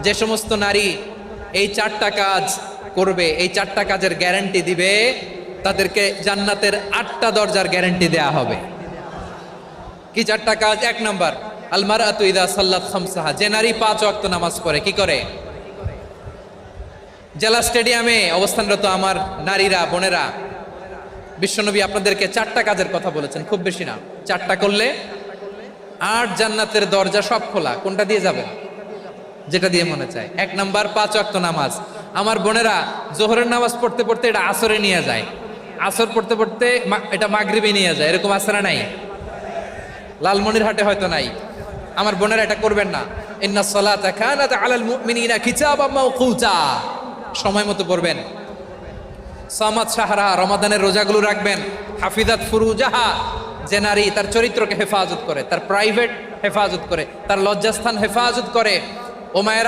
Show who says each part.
Speaker 1: যে সমস্ত নারী এই 4টা কাজ করবে, এই 4টা কাজের গ্যারান্টি দিবে, তাদেরকে জান্নাতের 8টা দরজার গ্যারান্টি দেয়া হবে। কি 4টা কাজ? 1 নাম্বার, আল মারআতু ইযা সাল্লাত খামসাহা, যে নারী 5 ওয়াক্ত নামাজ পড়ে কি করে? জেলা স্টেডিয়ামে অবস্থানরত আমার নারীরা, বোনেরা, বিশ্বনবী আপনাদেরকে 4টা কাজের কথা বলেছেন, খুব বেশি না। 4টা করলে 8 জান্নাতের দরজা সব খোলা। কোনটা দিয়ে যাবেন? যেটা দিয়ে মনে চায়। 1 নাম্বার 5 ওয়াক্ত নামাজ। আমার বোনেরা জোহরের নামাজ পড়তে পড়তে এটা আসরে নিয়ে যায়, আসর পড়তে পড়তে এটা মাগরিবে নিয়ে যায়, এরকম আসরা নাই? লালমনিরহাটে হয়তো নাই। আমার বোনেরা এটা করবেন না। ইন্নাস সালাতা কানাত আলাল মুমিনিনা কিতাবাম মাওকুতা, সময় মতো পড়বেন। সামাত শাহরা, রমাদানের রোজাগুলো রাখবেন। হাফিজাত ফুরুজাহা, যে নারী তার চরিত্রকে হেফাজত করে, তার প্রাইভেট হেফাজত করে, তার লজ্জাস্থান হেফাজত করে। ও মায়েরা,